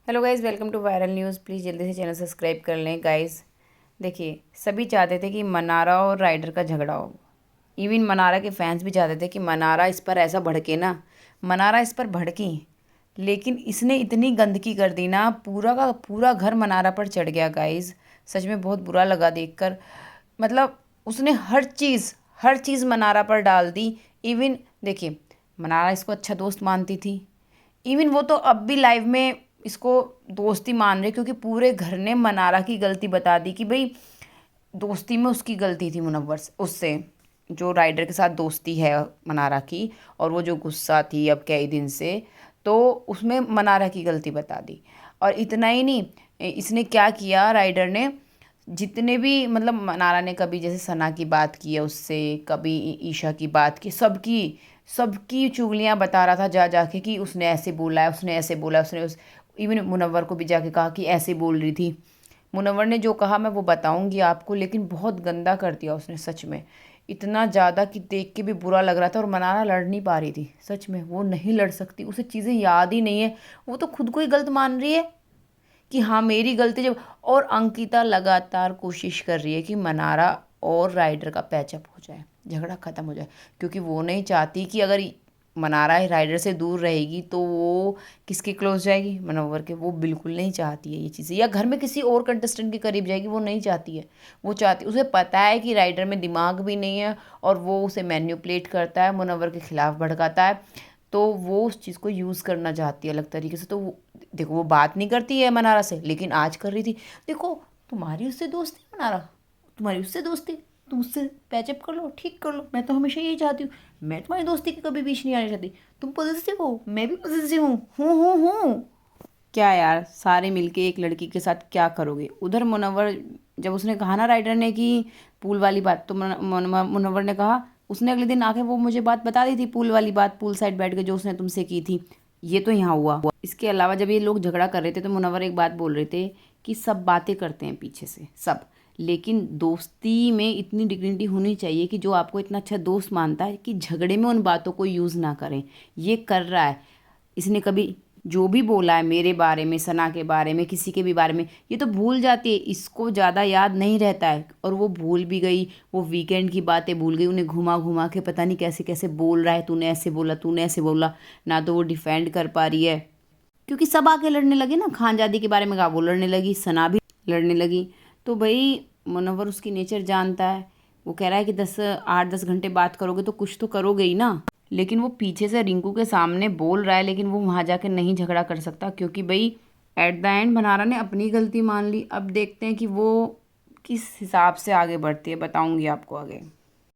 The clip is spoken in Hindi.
Hello guys, welcome to viral news. Please जल्दी से चैनल सब्सक्राइब कर लें गाइज़। देखिए, सभी चाहते थे कि मनारा और राइडर का झगड़ा हो। इवन मनारा के फैंस भी चाहते थे कि मनारा इस पर ऐसा भड़के ना। मनारा इस पर भड़की, लेकिन इसने इतनी गंदगी कर दी ना, पूरा का पूरा घर मनारा पर चढ़ गया गाइज़। सच में बहुत बुरा लगा देखकर। मतलब उसने हर चीज़ मनारा पर डाल दी। इवन देखिए, मनारा इसको अच्छा दोस्त मानती थी। इवन वो तो अब भी लाइव में इसको दोस्ती मान रहे, क्योंकि पूरे घर ने मनारा की गलती बता दी कि भाई दोस्ती में उसकी गलती थी, मुनव्वर उससे जो राइडर के साथ दोस्ती है मनारा की, और वो जो गुस्सा थी अब कई दिन से, तो उसमें मनारा की गलती बता दी। और इतना ही नहीं, इसने क्या किया राइडर ने, जितने भी मतलब मनारा ने कभी जैसे सना की बात की है उससे, कभी ईशा की बात की, सबकी सबकी चुगलियाँ बता रहा था जा जाके कि उसने ऐसे बोला है, उसने ऐसे बोला है, उसने उस इवन मुनव्वर को भी जाके कहा कि ऐसे बोल रही थी। मुनव्वर ने जो कहा मैं वो बताऊंगी आपको, लेकिन बहुत गंदा कर दिया उसने सच में। इतना ज़्यादा कि देख के भी बुरा लग रहा था। और मनारा लड़ नहीं पा रही थी, सच में वो नहीं लड़ सकती, उसे चीज़ें याद ही नहीं है। वो तो खुद को ही गलत मान रही है कि हाँ मेरी गलती जब। और अंकिता लगातार कोशिश कर रही है कि मनारा और राइडर का पैचअप हो जाए, झगड़ा ख़त्म हो जाए, क्योंकि वो नहीं चाहती कि अगर मनारा राइडर से दूर रहेगी तो वो किसके क्लोज जाएगी, मनोवर के। वो बिल्कुल नहीं चाहती है ये चीज़ें, या घर में किसी और कंटेस्टेंट के करीब जाएगी, वो नहीं चाहती है। वो चाहती, उसे पता है कि राइडर में दिमाग भी नहीं है और वो उसे मैन्युपुलेट करता है, मनोवर के खिलाफ भड़काता है, तो वो उस चीज़ को यूज़ करना चाहती है अलग तरीके से। तो वो देखो, वो बात नहीं करती है मनारा से, लेकिन आज कर रही थी। देखो, तुम्हारी उससे दोस्ती है मनारा, तुम्हारी उससे दोस्ती, तुम उससे पैचअप कर लो, ठीक कर लो। मैं तो हमेशा यही चाहती हूँ, मैं तुम्हारी दोस्ती के कभी बीच नहीं आने चाहती। तुम पॉजिटिव हो, मैं भी पॉजिटिव हूँ। क्या यार, सारे मिलके एक लड़की के साथ क्या करोगे। उधर मुनव्वर, जब उसने कहा ना राइडर ने कि पूल वाली बात, तो मुनव्वर ने कहा, उसने अगले दिन आके वो मुझे बात बता दी थी, पूल वाली बात, पूल साइड बैठ के जो उसने तुमसे की थी, ये तो यहाँ हुआ। इसके अलावा जब ये लोग झगड़ा कर रहे थे तो मुनव्वर एक बात बोल रहे थे कि सब बातें करते हैं पीछे से सब, लेकिन दोस्ती में इतनी डिग्निटी होनी चाहिए कि जो आपको इतना अच्छा दोस्त मानता है कि झगड़े में उन बातों को यूज़ ना करें। ये कर रहा है। इसने कभी जो भी बोला है मेरे बारे में, सना के बारे में, किसी के भी बारे में, ये तो भूल जाती है, इसको ज़्यादा याद नहीं रहता है। और वो भूल भी गई, वो वीकेंड की बातें भूल गई। उन्हें घुमा घुमा के पता नहीं कैसे कैसे बोल रहा है, तूने ऐसे बोला, तूने ऐसे बोला। ना तो वो डिफेंड कर पा रही है, क्योंकि सब आके लड़ने लगे ना। खानजादी के बारे में कहा, वो लड़ने लगी, सना भी लड़ने लगी। तो भाई मुनव्वर उसकी नेचर जानता है। वो कह रहा है कि 8-10 घंटे बात करोगे तो कुछ तो करोगे ही ना। लेकिन वो पीछे से रिंकू के सामने बोल रहा है, लेकिन वो वहाँ जाके नहीं झगड़ा कर सकता, क्योंकि भाई एट द एंड मनारा ने अपनी गलती मान ली। अब देखते हैं कि वो किस हिसाब से आगे बढ़ती है, बताऊंगी आपको आगे।